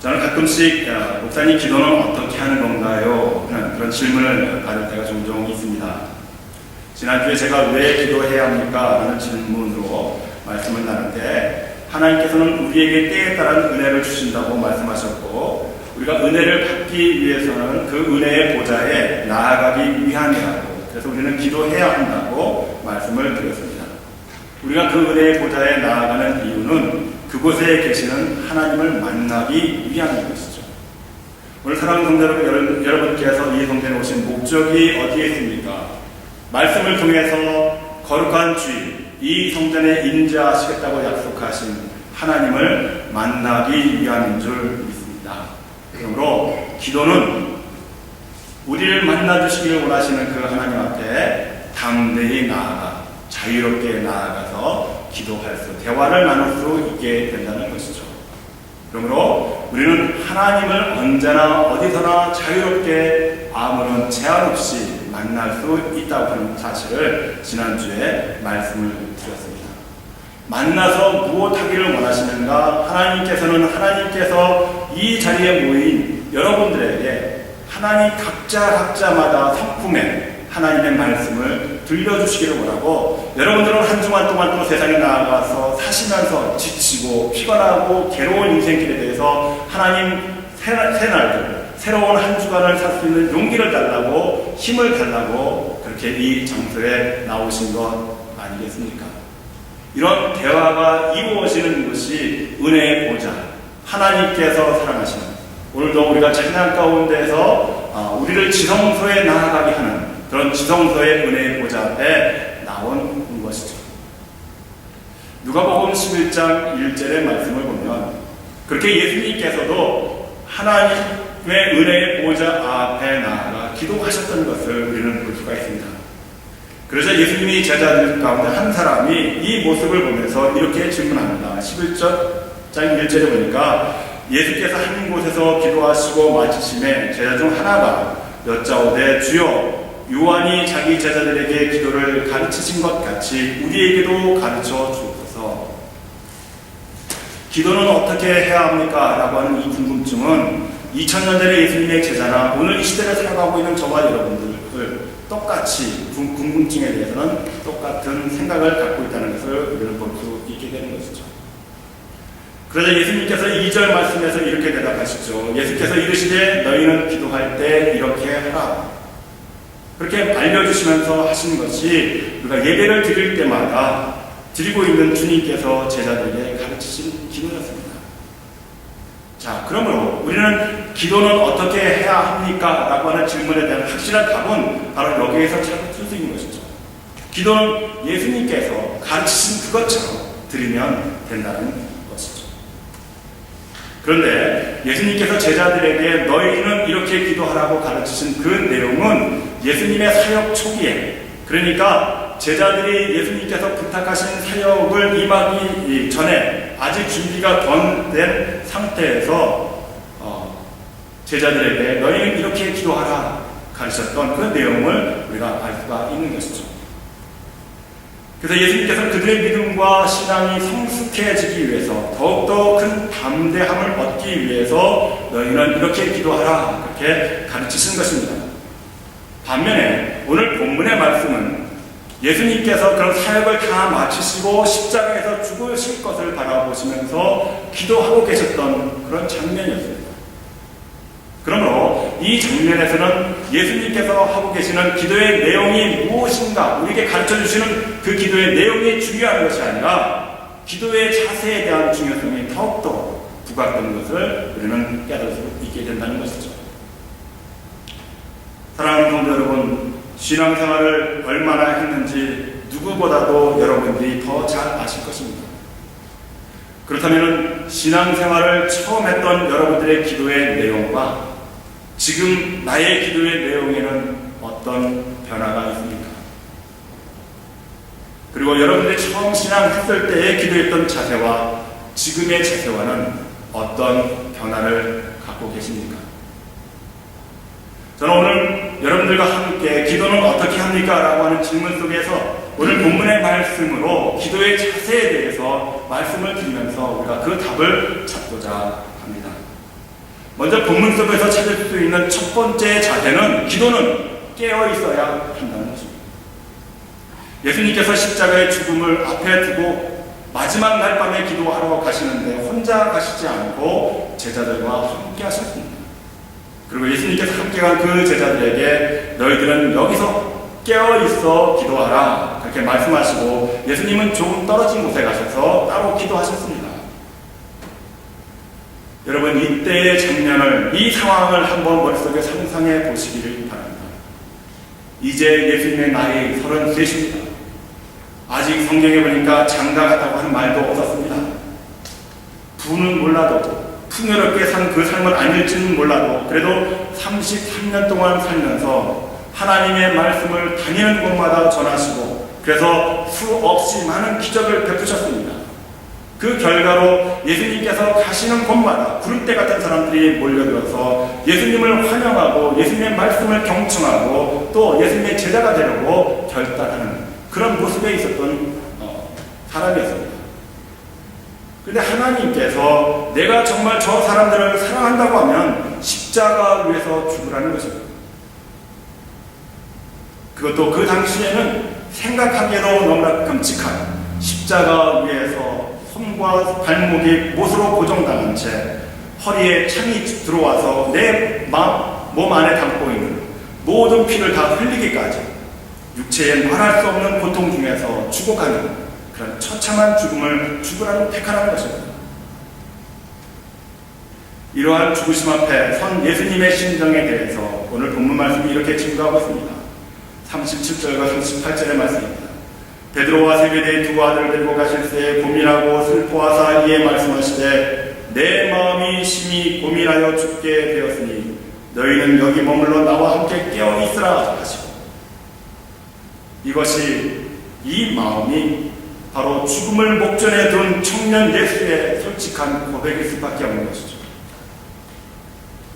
저는 가끔씩 목사님 기도는 어떻게 하는 건가요? 그런 질문을 받을 때가 종종 있습니다. 지난주에 제가 왜 기도해야 합니까? 라는 질문으로 말씀을 나눌 때 하나님께서는 우리에게 때에 따른 은혜를 주신다고 말씀하셨고 우리가 은혜를 받기 위해서는 그 은혜의 보좌에 나아가기 위함이라고 그래서 우리는 기도해야 한다고 말씀을 드렸습니다. 우리가 그 은혜의 보좌에 나아가는 이유는 그곳에 계시는 하나님을 만나기 위함인 것이죠. 오늘 사랑하는 성도 여러분께서 이 성전에 오신 목적이 어디에 있습니까? 말씀을 통해서 거룩한 주일, 이 성전에 임재하시겠다고 약속하신 하나님을 만나기 위함인 줄 믿습니다. 그러므로 기도는 우리를 만나주시기를 원하시는 그 하나님 앞에 담대히 나아가 자유롭게 나아가서 기도할 수, 대화를 나눌 수 있게 된다는 것이죠. 그러므로 우리는 하나님을 언제나 어디서나 자유롭게 아무런 제한 없이 만날 수 있다고 하는 사실을 지난주에 말씀을 드렸습니다. 만나서 무엇하기를 원하시는가? 하나님께서 이 자리에 모인 여러분들에게 하나님 각자마다 성품에 하나님의 말씀을 들려주시기를 원하고 여러분들은 한 주간 동안 또 세상에 나아가서 사시면서 지치고 피곤하고 괴로운 인생길에 대해서 하나님 새날들 새로운 한 주간을 살 수 있는 용기를 달라고 힘을 달라고 그렇게 이 장소에 나오신 것 아니겠습니까? 이런 대화가 이루어지는 것이 은혜의 보좌 하나님께서 사랑하시는 오늘도 우리가 찬양 가운데서 우리를 지성소에 나아가게 하는 그런 지성소의 은혜의 보좌 앞에 나온 것이죠. 누가복음 11장 1절의 말씀을 보면 그렇게 예수님께서도 하나님의 은혜의 보좌 앞에 나아가 기도하셨던 것을 우리는 볼 수가 있습니다. 그래서 예수님이 제자들 가운데 한 사람이 이 모습을 보면서 이렇게 질문합니다. 11장 1절에 보니까 예수께서 한 곳에서 기도하시고 마치심에 제자 중 하나가 여짜오되 주여 요한이 자기 제자들에게 기도를 가르치신 것 같이 우리에게도 가르쳐 주옵소서. 기도는 어떻게 해야 합니까? 라고 하는 이 궁금증은 2000년 전에 예수님의 제자나 오늘 이 시대를 살아가고 있는 저와 여러분들을 똑같이 궁금증에 대해서는 똑같은 생각을 갖고 있다는 것을 우리는 볼 수 있게 되는 것이죠. 그러자 예수님께서 2절 말씀에서 이렇게 대답하시죠. 예수께서 이르시되 너희는 기도할 때 이렇게 하라. 그렇게 알려주시면서 하시는 것이 우리가 예배를 드릴 때마다 드리고 있는 주님께서 제자들에게 가르치신 기도였습니다. 자, 그러므로 우리는 기도는 어떻게 해야 합니까? 라고 하는 질문에 대한 확실한 답은 바로 여기에서 찾을 수 있는 것이죠. 기도는 예수님께서 가르치신 그것처럼 드리면 된다는 것이죠. 그런데 예수님께서 제자들에게 너희는 이렇게 기도하라고 가르치신 그 내용은 예수님의 사역 초기에 그러니까 제자들이 예수님께서 부탁하신 사역을 임하기 전에 아직 준비가 덜 된 상태에서 제자들에게 너희는 이렇게 기도하라 가르쳤던 그 내용을 우리가 알 수가 있는 것이죠. 그래서 예수님께서는 그들의 믿음과 신앙이 성숙해지기 위해서 더욱더 큰 담대함을 얻기 위해서 너희는 이렇게 기도하라 그렇게 가르치신 것입니다. 반면에 오늘 본문의 말씀은 예수님께서 그런 사역을 다 마치시고 십자가에서 죽으실 것을 바라보시면서 기도하고 계셨던 그런 장면이었습니다. 그러므로 이 장면에서는 예수님께서 하고 계시는 기도의 내용이 무엇인가 우리에게 가르쳐주시는 그 기도의 내용이 중요한 것이 아니라 기도의 자세에 대한 중요성이 더욱더 부각되는 것을 우리는 깨달을 수 있게 된다는 것이죠. 사랑하는 성도 여러분, 신앙생활을 얼마나 했는지 누구보다도 여러분들이 더 잘 아실 것입니다. 그렇다면 신앙생활을 처음 했던 여러분들의 기도의 내용과 지금 나의 기도의 내용에는 어떤 변화가 있습니까? 그리고 여러분들이 처음 신앙했을 때에 기도했던 자세와 지금의 자세와는 어떤 변화를 갖고 계십니까? 저는 오늘 여러분들과 함께 기도는 어떻게 합니까? 라고 하는 질문 속에서 오늘 본문의 말씀으로 기도의 자세에 대해서 말씀을 드리면서 우리가 그 답을 찾고자 합니다. 먼저 본문 속에서 찾을 수 있는 첫 번째 자세는 기도는 깨어 있어야 한다는 것입니다. 예수님께서 십자가의 죽음을 앞에 두고 마지막 날 밤에 기도하러 가시는데 혼자 가시지 않고 제자들과 함께 하셨습니다. 그리고 예수님께서 함께 간 그 제자들에게 너희들은 여기서 깨어 있어 기도하라 그렇게 말씀하시고 예수님은 조금 떨어진 곳에 가셔서 따로 기도하셨습니다. 여러분, 이때의 장면을, 이 상황을 한번 머릿속에 상상해 보시기를 바랍니다. 이제 예수님의 나이 33입니다. 아직 성경에 보니까 장가갔다고 하는 말도 없었습니다. 부는 몰라도, 풍요롭게 산 그 삶을 아닐지는 몰라도 그래도 33년 동안 살면서 하나님의 말씀을 다니는 곳마다 전하시고 그래서 수없이 많은 기적을 베푸셨습니다. 그 결과로 예수님께서 가시는 곳마다 구름대 같은 사람들이 몰려들어서 예수님을 환영하고 예수님의 말씀을 경청하고 또 예수님의 제자가 되려고 결단하는 그런 모습에 있었던 사람이었습니다. 그런데 하나님께서 내가 정말 저 사람들을 사랑한다고 하면 십자가 위에서 죽으라는 것입니다. 그것도 그 당시에는 생각하기에도 너무나 끔찍한 십자가 위에서 손과 발목이 못으로 고정당한 채 허리에 창이 들어와서 내 몸 안에 담고 있는 모든 피를 다 흘리기까지 육체에 말할 수 없는 고통 중에서 죽어가는 그런 처참한 죽음을 죽으라고 택하라는 것입니다. 이러한 죽으심 앞에 선 예수님의 심정에 대해서 오늘 본문 말씀이 이렇게 증거하고 있습니다. 37절과 38절의 말씀입니다. 베드로와 세베대의 두 아들을 데리고 가실새 고민하고 슬퍼하사 이에 말씀하시되 내 마음이 심히 고민하여 죽게 되었으니 너희는 여기 머물러 나와 함께 깨어 있으라 하시고, 이것이 이 마음이 바로 죽음을 목전에 둔 청년 예수의 솔직한 고백일 수밖에 없는 것이죠.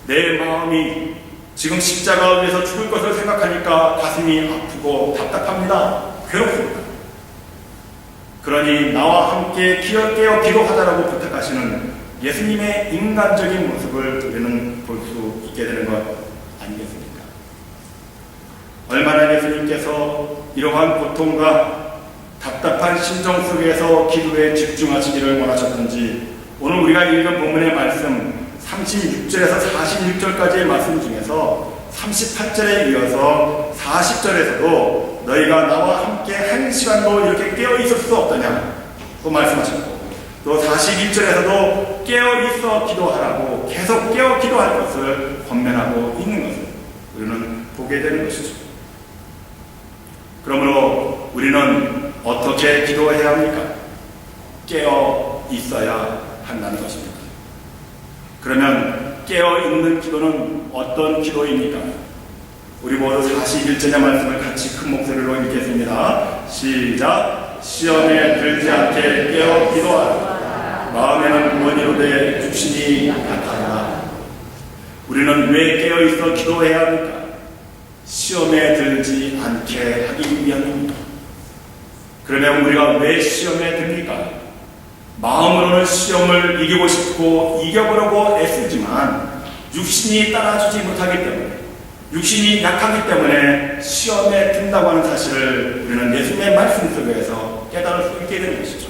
내 마음이 지금 십자가 위에서 죽을 것을 생각하니까 가슴이 아프고 답답합니다. 괴롭습니다. 그러니 나와 함께 깨어 기도하자라고 부탁하시는 예수님의 인간적인 모습을 우리는 볼 수 있게 되는 것 아니겠습니까? 얼마나 예수님께서 이러한 고통과 답답한 심정 속에서 기도에 집중하시기를 원하셨던지 오늘 우리가 읽은 본문의 말씀 36절에서 46절까지의 말씀 중에서 38절에 이어서 40절에서도 너희가 나와 함께 한 시간도 이렇게 깨어 있을 수 없더냐 또 말씀하셨고, 또 41절에서도 깨어 있어 기도하라고 계속 깨어 기도할 것을 권면하고 있는 것을 우리는 보게 되는 것이죠. 그러므로 우리는 어떻게 기도해야 합니까? 깨어 있어야 한다는 것입니다. 그러면 깨어있는 기도는 어떤 기도입니까? 우리 모두 41절의 말씀을 같이 큰 목소리로 읽겠습니다. 시작! 시험에 들지 않게 깨어 기도하라. 마음에는 원이로되 육신이 약하다. 우리는 왜 깨어있어 기도해야 합니까? 시험에 들지 않게 하기 위함입니다. 그러면 우리가 왜 시험에 듭니까? 마음으로는 시험을 이기고 싶고 이겨보려고 애쓰지만 육신이 따라주지 못하기 때문에, 육신이 약하기 때문에 시험에 든다고 하는 사실을 우리는 예수님의 말씀 속에서 깨달을 수 있게 되는 것이죠.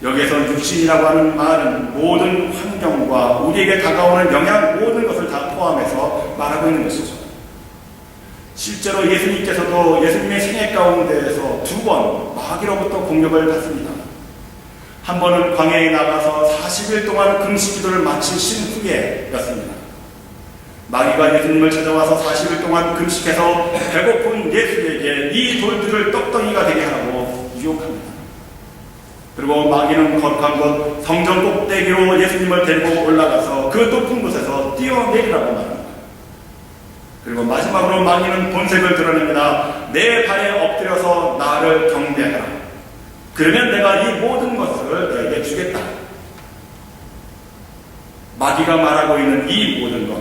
여기에서 육신이라고 하는 말은 모든 환경과 우리에게 다가오는 영향 모든 것을 다 포함해서 말하고 있는 것이죠. 실제로 예수님께서도 예수님의 생애 가운데에서 2번 마귀로부터 공격을 받습니다. 한 번은 광야에 나가서 40일 동안 금식 기도를 마치신 후에였습니다. 마귀가 예수님을 찾아와서 40일 동안 금식해서 배고픈 예수에게 이 돌들을 떡덩이가 되게 하라고 유혹합니다. 그리고 마귀는 거룩한 곳 성전 꼭대기로 예수님을 데리고 올라가서 그 높은 곳에서 뛰어내리라고 말합니다. 그리고 마지막으로 마귀는 본색을 드러냅니다. 내 발에 엎드려서 나를 경배하라. 그러면 내가 이 모든 것을 너에게 주겠다. 마귀가 말하고 있는 이 모든 것,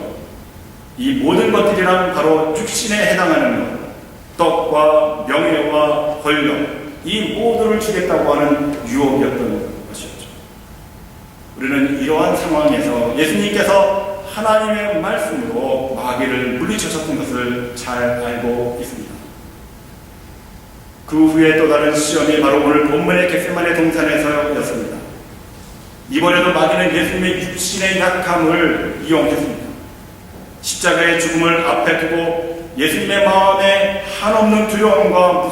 이 모든 것들이란 바로 육신에 해당하는 것, 떡과 명예와 권력, 이 모두를 주겠다고 하는 유혹이었던 것이었죠. 우리는 이러한 상황에서 예수님께서 하나님의 말씀으로 마귀를 물리쳐셨던 것을 잘 알고 있습니다. 그 후에 또 다른 시험이 바로 오늘 본문의 겟세마네 동산에서였습니다. 이번에도 마귀는 예수님의 육신의 약함을 이용했습니다. 십자가의 죽음을 앞에 두고 예수님의 마음에 한없는 두려움과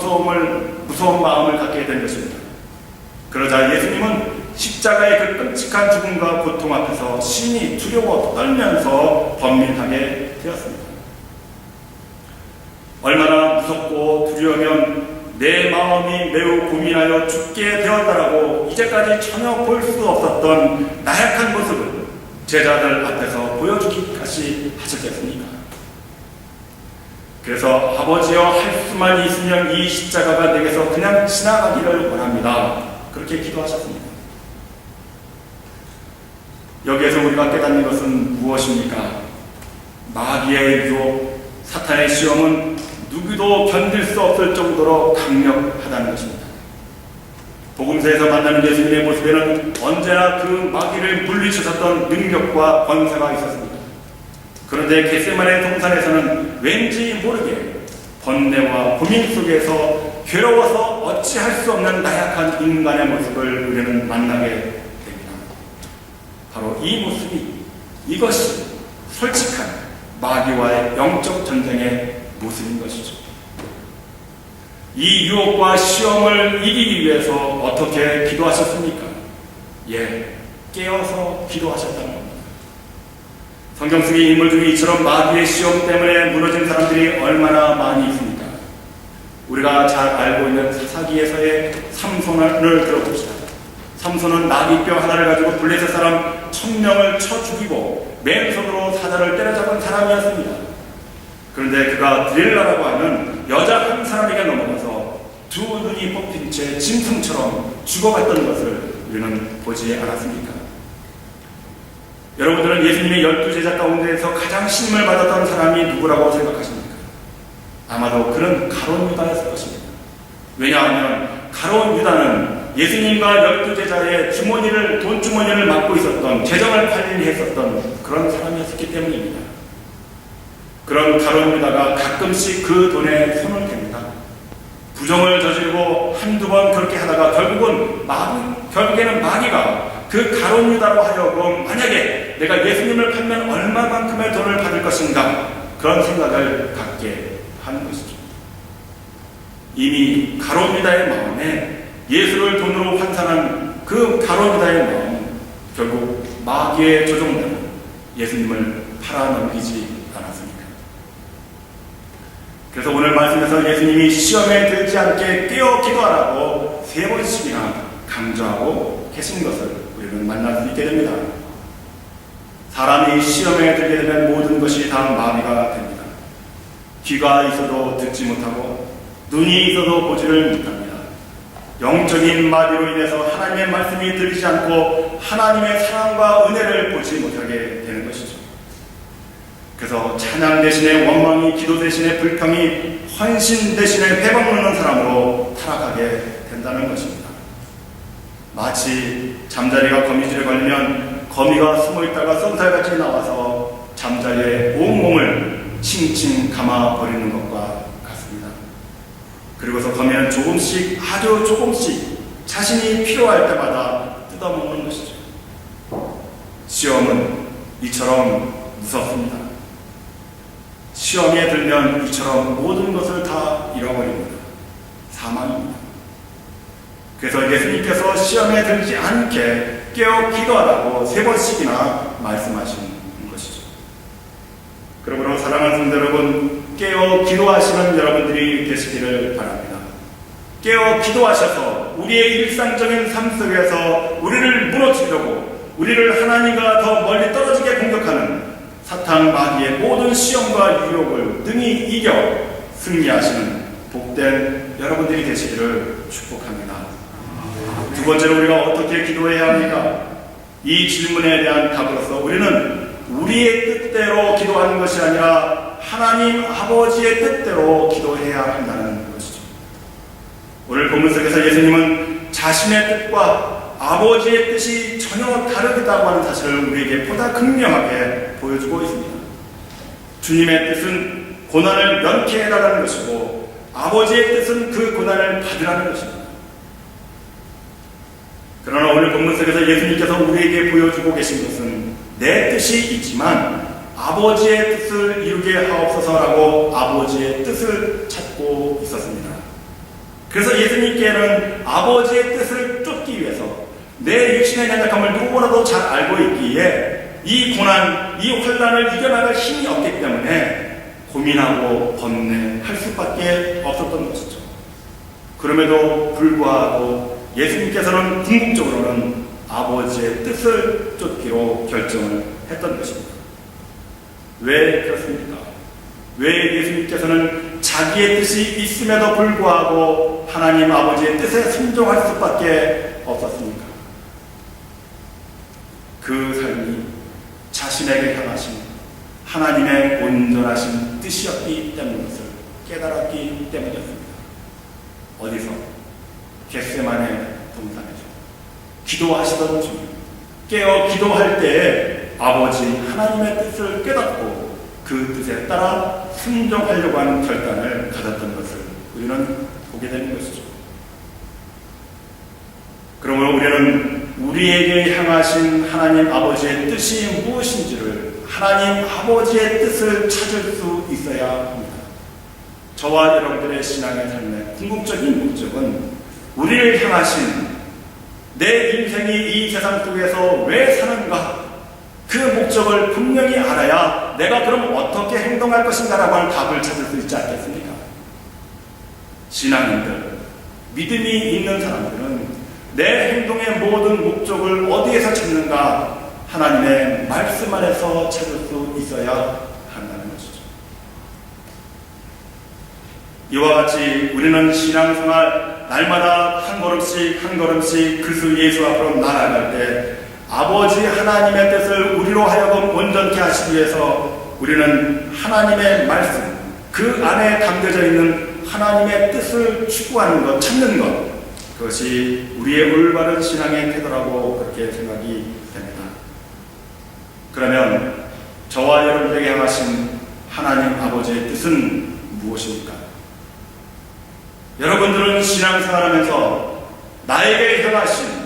무서운 마음을 갖게 된 것입니다. 그러자 예수님은 십자가의 그 끔찍한 죽음과 고통 앞에서 심히 두려워 떨면서 번민하게 되었습니다. 얼마나 무섭고 두려우면 내 마음이 매우 고민하여 죽게 되었다라고 이제까지 전혀 볼 수 없었던 나약한 모습을 제자들 앞에서 보여주기까지 하셨겠습니까? 그래서 아버지여 할 수만 있으면 이 십자가가 내게서 그냥 지나가기를 원합니다. 그렇게 기도하셨습니다. 여기에서 우리가 깨닫는 것은 무엇입니까? 마귀의 유혹, 사탄의 시험은 누구도 견딜 수 없을 정도로 강력하다는 것입니다. 복음서에서 만나는 예수님의 모습에는 언제나 그 마귀를 물리치셨던 능력과 권세가 있었습니다. 그런데 겟세마네 동산에서는 왠지 모르게 번뇌와 고민 속에서 괴로워서 어찌할 수 없는 나약한 인간의 모습을 우리는 만나게 됩니다. 바로 이 모습이, 이것이 솔직한 마귀와의 영적 전쟁의 모습인 것이죠. 이 유혹과 시험을 이기기 위해서 어떻게 기도하셨습니까? 깨어서 기도하셨다는 겁니다. 성경 속의 인물 중에 이처럼 마귀의 시험 때문에 무너진 사람들이 얼마나 많이 있습니까? 우리가 잘 알고 있는 사사기에서의 삼손을 들어봅시다. 삼손은 나귀뼈 하나를 가지고 블레셋 사람 1000명을 쳐 죽이고 맨손으로 사자를 때려잡은 사람이었습니다. 그런데 그가 드릴라라고 하는 여자 한 사람에게 넘어가서 두 눈이 뽑힌 채 짐승처럼 죽어갔던 것을 우리는 보지 않았습니까? 여러분들은 예수님의 12제자 가운데에서 가장 신임을 받았던 사람이 누구라고 생각하십니까? 아마도 그는 가룟 유다였을 것입니다. 왜냐하면 가룟 유다는 예수님과 12제자의 돈 주머니를 맡고 있었던, 재정을 관리했었던 그런 사람이었기 때문입니다. 그런 가룟 유다가 가끔씩 그 돈에 손을 댑니다. 부정을 저지르고 한두 번 그렇게 하다가 결국에는 마귀가 그 가룟 유다로 하여금 만약에 내가 예수님을 팔면 얼마만큼의 돈을 받을 것인가, 그런 생각을 갖게 하는 것이죠. 이미 가룟 유다의 마음에 예수를 돈으로 환산한 그 가룟 유다의 마음은 결국 마귀의 조종대로 예수님을 팔아넘기지 않았습니까? 그래서 오늘 말씀에서 예수님이 시험에 들지 않게 깨어 기도하라고 3번씩이나 강조하고 계신 것을 우리는 만날 수 있게 됩니다. 사람이 시험에 들게 되면 모든 것이 다 마비가 됩니다. 귀가 있어도 듣지 못하고 눈이 있어도 보지를 못합니다. 영적인 마비로 인해서 하나님의 말씀이 들리지 않고 하나님의 사랑과 은혜를 보지 못하게 되는 것이죠. 그래서 찬양 대신에 원망이, 기도 대신에 불평이, 헌신 대신에 회방 놓는 사람으로 타락하게 된다는 것입니다. 마치 잠자리가 거미줄에 걸리면 거미가 숨어있다가 쏜살같이 나와서 잠자리에 온몸을 칭칭 감아버리는 것과 같습니다. 그리고서 거미는 조금씩, 아주 조금씩 자신이 필요할 때마다 뜯어먹는 것이죠. 시험은 이처럼 무섭습니다. 시험에 들면 이처럼 모든 것을 다 잃어버립니다. 사망입니다. 그래서 예수님께서 시험에 들지 않게 깨어 기도하라고 3번씩이나 말씀하신 것이죠. 그러므로 사랑하는 성도 여러분, 깨어 기도하시는 여러분들이 되시기를 바랍니다. 깨어 기도하셔서 우리의 일상적인 삶 속에서 우리를 무너뜨리려고, 우리를 하나님과 더 멀리 떨어지게 공격하는 사탄 마귀의 모든 시험과 유혹을 능히 이겨 승리하시는 복된 여러분들이 되시기를 축복합니다. 두 번째로 우리가 어떻게 기도해야 합니까? 이 질문에 대한 답으로서 우리는 우리의 뜻대로 기도하는 것이 아니라 하나님 아버지의 뜻대로 기도해야 한다는 것이죠. 오늘 본문 속에서 예수님은 자신의 뜻과 아버지의 뜻이 전혀 다르다고 하는 사실을 우리에게 보다 극명하게 보여주고 있습니다. 주님의 뜻은 고난을 면케해달라는 것이고 아버지의 뜻은 그 고난을 받으라는 것입니다. 그러나 오늘 본문 속에서 예수님께서 우리에게 보여주고 계신 것은 내 뜻이 있지만 아버지의 뜻을 이루게 하옵소서라고 아버지의 뜻을 찾고 있었습니다. 그래서 예수님께는 아버지의 뜻을 쫓기 위해서 내 육신의 연약함을 누구보다도 잘 알고 있기에 이 고난, 이 환난을 이겨나갈 힘이 없기 때문에 고민하고 번뇌할 수밖에 없었던 것이죠. 그럼에도 불구하고 예수님께서는 궁극적으로는 아버지의 뜻을 쫓기로 결정을 했던 것입니다. 왜 그렇습니까? 왜 예수님께서는 자기의 뜻이 있음에도 불구하고 하나님 아버지의 뜻에 순종할 수밖에 없었습니까? 그 삶이 자신에게 향하신 하나님의 온전하신 뜻이었기 때문인 것을 깨달았기 때문이었습니다. 어디서? 겟세마네 동산에서 기도하시던 중 깨어 기도할 때에 아버지 하나님의 뜻을 깨닫고 그 뜻에 따라 순종하려고 하는 결단을 가졌던 것을 우리는 보게 되는 것이죠. 그러므로 우리는 우리에게 향하신 하나님 아버지의 뜻이 무엇인지를 하나님 아버지의 뜻을 찾을 수 있어야 합니다. 저와 여러분들의 신앙의 삶의 궁극적인 목적은 우리를 향하신 내 인생이 이 세상 속에서 왜 사는가 그 목적을 분명히 알아야 내가 그럼 어떻게 행동할 것인가라고 하는 답을 찾을 수 있지 않겠습니까? 신앙인들, 믿음이 있는 사람들은 내 행동의 모든 목적을 어디에서 찾는가 하나님의 말씀 안에서 찾을 수 있어야 한다는 것이죠. 이와 같이 우리는 신앙생활 날마다 한 걸음씩 한 걸음씩 그리스도 예수 앞으로 나아갈 때 아버지 하나님의 뜻을 우리로 하여금 온전케 하시기 위해서 우리는 하나님의 말씀, 그 안에 담겨져 있는 하나님의 뜻을 추구하는 것, 찾는 것, 그것이 우리의 올바른 신앙의 태도라고 그렇게 생각이 됩니다. 그러면 저와 여러분에게 향하신 하나님 아버지의 뜻은 무엇입니까? 여러분들은 신앙생활하면서 나에게 향하신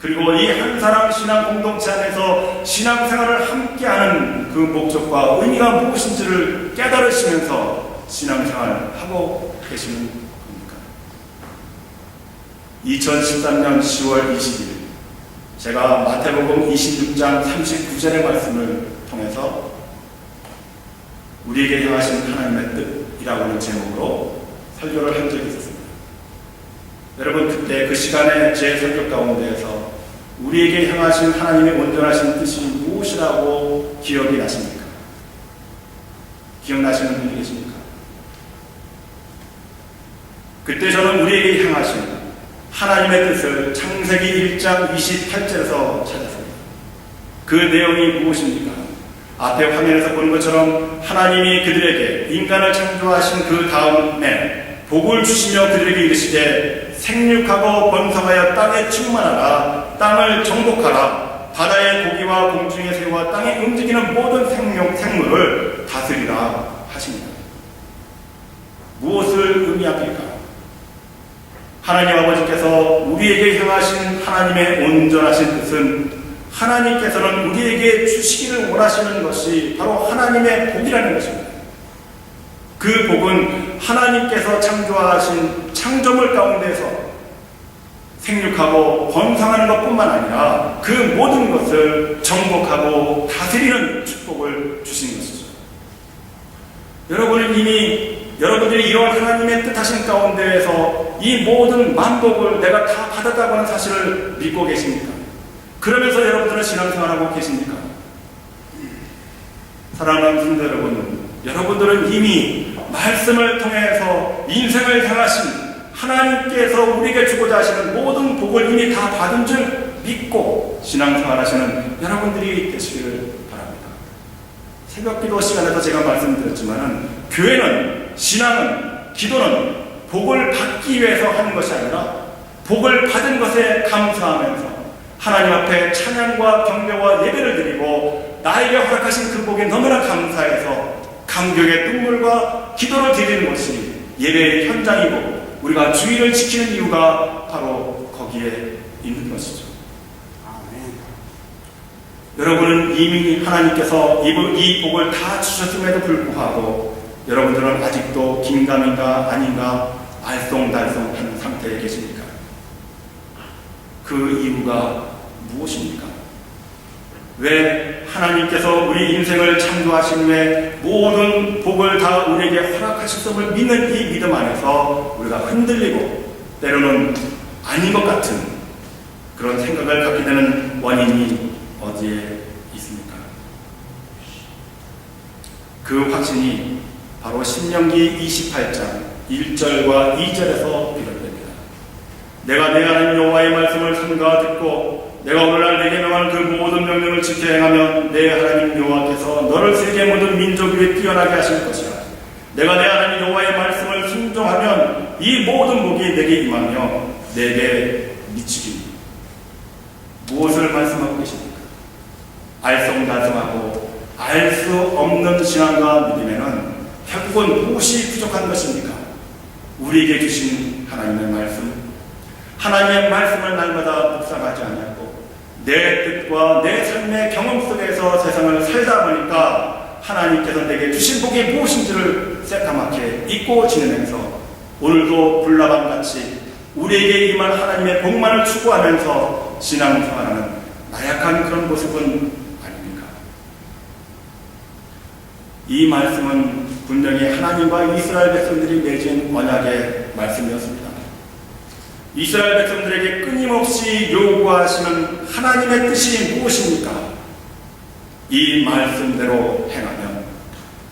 그리고 이 한 사람 신앙 공동체 안에서 신앙생활을 함께하는 그 목적과 의미가 무엇인지를 깨달으시면서 신앙생활을 하고 계시는 겁니까? 2013년 10월 20일 제가 마태복음 26장 39절의 말씀을 통해서 우리에게 향하신 하나님의 뜻이라고 하는 제목으로 설교를 한 적이 있었습니다. 여러분 그때 그 시간에 제 설교 가운데에서 우리에게 향하신 하나님의 온전하신 뜻이 무엇이라고 기억이 나십니까? 기억나시는 분이 계십니까? 그때 저는 우리에게 향하신 하나님의 뜻을 창세기 1장 28절에서 찾았습니다. 그 내용이 무엇입니까? 앞에 화면에서 보는 것처럼 하나님이 그들에게 인간을 창조하신 그 다음에 복을 주시며 그들에게 이르시되 생육하고 번성하여 땅에 충만하라 땅을 정복하라 바다의 고기와 공중의 새와 땅에 움직이는 모든 생물을 다스리라 하십니다. 무엇을 의미합니까? 하나님 아버지께서 우리에게 향하신 하나님의 온전하신 뜻은 하나님께서는 우리에게 주시기를 원하시는 것이 바로 하나님의 복이라는 것입니다. 그 복은 하나님께서 창조하신 창조물 가운데서 생육하고 번성하는 것뿐만 아니라 그 모든 것을 정복하고 다스리는 축복을 주신 것이죠. 여러분은 이미 여러분들이 이런 하나님의 뜻하신 가운데에서 이 모든 만복을 내가 다 받았다고 하는 사실을 믿고 계십니까? 그러면서 여러분들은 신앙생활하고 계십니까? 사랑하는 성도 여러분, 여러분들은 이미 말씀을 통해서 인생을 향하신 하나님께서 우리에게 주고자 하시는 모든 복을 이미 다 받은 줄 믿고 신앙생활하시는 여러분들이 되시기를 바랍니다. 새벽기도 시간에서 제가 말씀드렸지만 교회는, 신앙은, 기도는 복을 받기 위해서 하는 것이 아니라 복을 받은 것에 감사하면서 하나님 앞에 찬양과 경배와 예배를 드리고 나에게 허락하신 그 복에 너무나 감사해서 감격의 눈물과 기도를 드리는 것이 예배의 현장이고 우리가 주의를 지키는 이유가 바로 거기에 있는 것이죠. 아멘. 여러분은 이미 하나님께서 이 복을 다 주셨음에도 불구하고 여러분들은 아직도 긴가민가 아닌가 알쏭달쏭하는 상태에 계십니까? 그 이유가 무엇입니까? 왜 하나님께서 우리 인생을 창조하신 후에 모든 복을 다 우리에게 허락하셨음을 믿는 이 믿음 안에서 우리가 흔들리고 때로는 아닌 것 같은 그런 생각을 갖게 되는 원인이 어디에 있습니까? 그 확신이 바로 신명기 28장 1절과 2절에서 비롯됩니다. 내가 내 하나님 여호와의 말씀을 삼가 듣고 내가 오늘날 내게 명한 그 모든 명령을 지켜 행하면 내 하나님 여호와께서 너를 세계 모든 민족 위에 뛰어나게 하실 것이라. 내가 내 하나님 여호와의 말씀을 순종하면 이 모든 복이 내게 임하며 내게 미치리니. 무엇을 말씀하고 계십니까? 알쏭달쏭하고 알 수 없는 신앙과 믿음에는 결국은 무엇이 부족한 것입니까? 우리에게 주신 하나님의 말씀, 하나님의 말씀을 날마다 묵상하지 않냐고 내 뜻과 내 삶의 경험 속에서 세상을 살다 보니까 하나님께서 내게 주신 복이 무엇인지를 새까맣게 잊고 지내면서 오늘도 불나방같이 우리에게 임한 하나님의 복만을 추구하면서 신앙생활하는 나약한 그런 모습은 아닙니까? 이 말씀은 분명히 하나님과 이스라엘 백성들이 맺은 언약의 말씀이었습니다. 이스라엘 백성들에게 끊임없이 요구하시는 하나님의 뜻이 무엇입니까? 이 말씀대로 행하면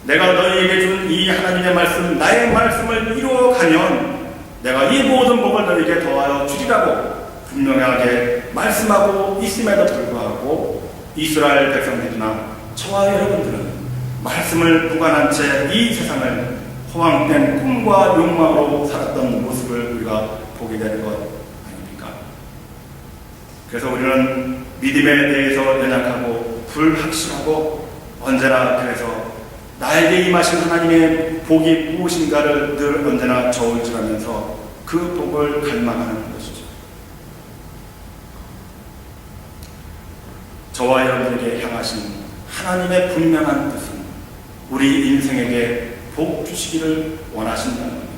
내가 너희에게 준 이 하나님의 말씀, 나의 말씀을 이루어가면 내가 이 모든 복을 너희에게 더하여 주리라고 분명하게 말씀하고 있음에도 불구하고 이스라엘 백성들이나 저와 여러분들은 말씀을 무관한 채 이 세상을 허황된 꿈과 욕망으로 살았던 모습을 우리가 보게 되는 것 아닙니까? 그래서 우리는 믿음에 대해서 연약하고 불확실하고 언제나 그래서 나에게 임하신 하나님의 복이 무엇인가를 늘 언제나 저울질하면서 그 복을 갈망하는 것이죠. 저와 여러분에게 향하신 하나님의 분명한 뜻은 우리 인생에게 복 주시기를 원하신다는 겁니다.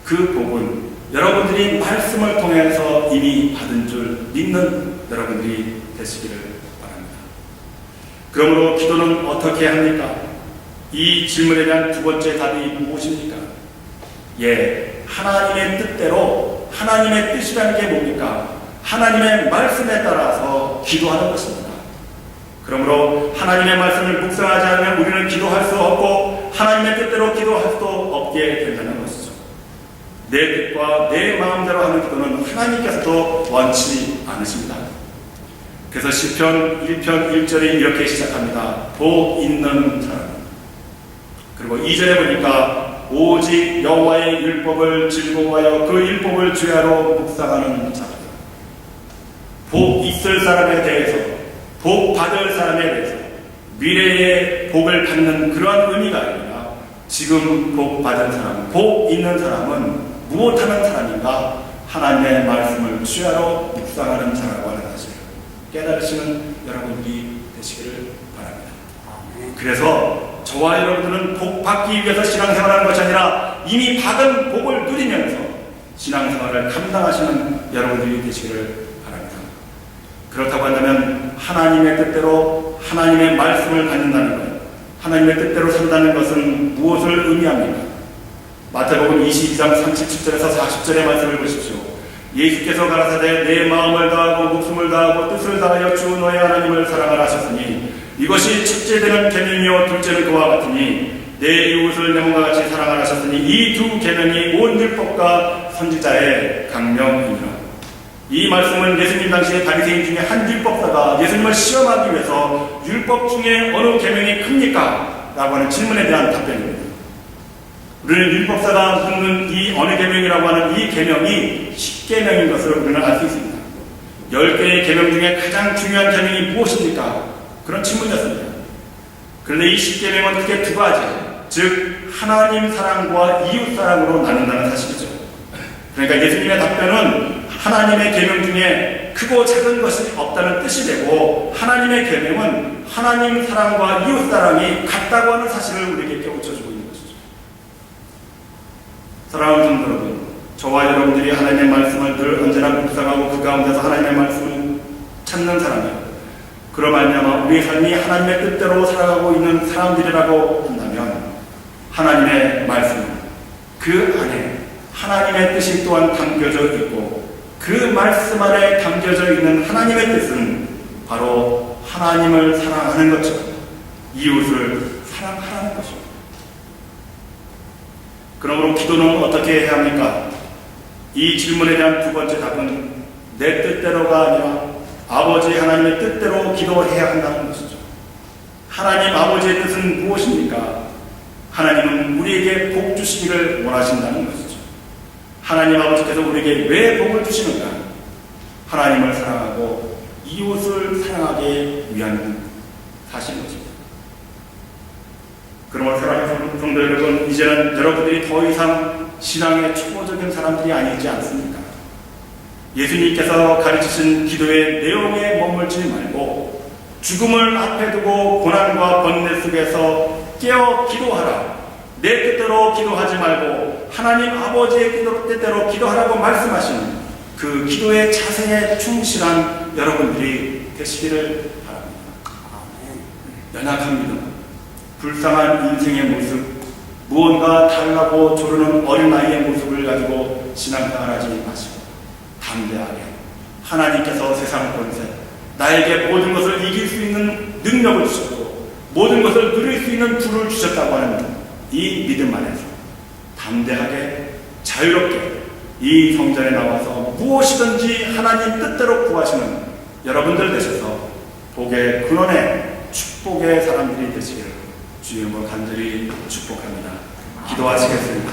그 복은 여러분들이 말씀을 통해서 이미 받은 줄 믿는 여러분들이 되시기를 바랍니다. 그러므로 기도는 어떻게 합니까? 이 질문에 대한 두 번째 답이 무엇입니까? 하나님의 뜻대로 하나님의 뜻이라는 게 뭡니까? 하나님의 말씀에 따라서 기도하는 것입니다. 그러므로 하나님의 말씀을 묵상하지 않으면 우리는 기도할 수 없고 하나님의 뜻대로 기도할 수도 없게 된다는 것이죠. 내 뜻과 내 마음대로 하는 기도는 하나님께서도 원치 않으십니다. 그래서 시편 1편 1절이 이렇게 시작합니다. 복 있는 사람. 그리고 2절에 보니까 오직 여호와의 율법을 즐거워하여 그 율법을 주야로 묵상하는 자들. 복 있을 사람에 대해서, 복 받을 사람에 대해서 미래의 복을 받는 그러한 의미가 아니라 지금 복 받은 사람, 복 있는 사람은 무엇하는 사람인가? 하나님의 말씀을 주야로 묵상하는 자라고 하는 사실을 깨달으시는 여러분들이 되시기를 바랍니다. 그래서 저와 여러분들은 복 받기 위해서 신앙생활하는 것이 아니라 이미 받은 복을 누리면서 신앙생활을 감당하시는 여러분들이 되시기를 바랍니다. 그렇다고 한다면 하나님의 뜻대로 하나님의 말씀을 받는다는 것, 하나님의 뜻대로 산다는 것은 무엇을 의미합니까? 마태복음 22장 37절에서 40절의 말씀을 보십시오. 예수께서 가라사대 내 마음을 다하고 목숨을 다하고 뜻을 다하여 주 너의 하나님을 사랑하라 하셨으니 이것이 첫째 되는 계명이요 둘째는 그와 같으니 내 이웃을 내 몸과 같이 사랑하라 하셨으니 이 두 계명이 온 율법과 선지자의 강명이니라. 이 말씀은 예수님 당시에 바리새인 중에 한 율법사가 예수님을 시험하기 위해서 율법 중에 어느 계명이 큽니까? 라고 하는 질문에 대한 답변입니다. 우리는 율법사가 묻는 이 어느 계명이라고 하는 이 계명이 10계명인 것을 우리는 알 수 있습니다. 10개의 계명 중에 가장 중요한 계명이 무엇입니까? 그런 질문이었습니다. 그런데 이 10계명은 크게 두 가지, 즉 하나님 사랑과 이웃 사랑으로 나눈다는 사실이죠. 그러니까 예수님의 답변은 하나님의 계명 중에 크고 작은 것이 없다는 뜻이 되고, 하나님의 계명은 하나님 사랑과 이웃 사랑이 같다고 하는 사실을 우리에게 깨우쳐주고 있는 것이죠. 사랑하는 성도 여러분, 저와 여러분들이 하나님의 말씀을 늘 언제나 묵상하고 그 가운데서 하나님의 말씀을 찾는 사람이요, 그로 말미암아 우리의 삶이 하나님의 뜻대로 살아가고 있는 사람들이라고 한다면, 하나님의 말씀, 그 안에 하나님의 뜻이 또한 담겨져 있고, 그 말씀 안에 담겨져 있는 하나님의 뜻은 바로 하나님을 사랑하는 것처럼 이웃을 사랑하라는 것입니다. 그러므로 기도는 어떻게 해야 합니까? 이 질문에 대한 두 번째 답은 내 뜻대로가 아니라 아버지 하나님의 뜻대로 기도해야 한다는 것이죠. 하나님 아버지의 뜻은 무엇입니까? 하나님은 우리에게 복 주시기를 원하신다는 것이죠. 하나님 아버지께서 우리에게 왜 복을 주시는가? 하나님을 사랑하고 이웃을 사랑하기 위한 사실인 것입니다. 그러므로 사랑하는 성도 여러분, 이제는 여러분들이 더 이상 신앙의 초보적인 사람들이 아니지 않습니까? 예수님께서 가르치신 기도의 내용에 머물지 말고 죽음을 앞에 두고 고난과 번뇌 속에서 깨어 기도하라. 내 뜻대로 기도하지 말고 하나님 아버지의 뜻대로 기도하라고 말씀하신 그 기도의 자세에 충실한 여러분들이 되시기를 바랍니다. 연약한 믿음, 불쌍한 인생의 모습, 무언가 달라고 조르는 어린아이의 모습을 가지고 신앙생활 하지 마시고 담대하게 하나님께서 세상 권세, 나에게 모든 것을 이길 수 있는 능력을 주셨고 모든 것을 누릴 수 있는 부를 주셨다고 하는 이 믿음 안에서 담대하게 자유롭게 이 성전에 나와서 무엇이든지 하나님 뜻대로 구하시는 여러분들 되셔서 복의 근원의 축복의 사람들이 되시기를 주의 이름으로 간절히 축복합니다. 기도하시겠습니다.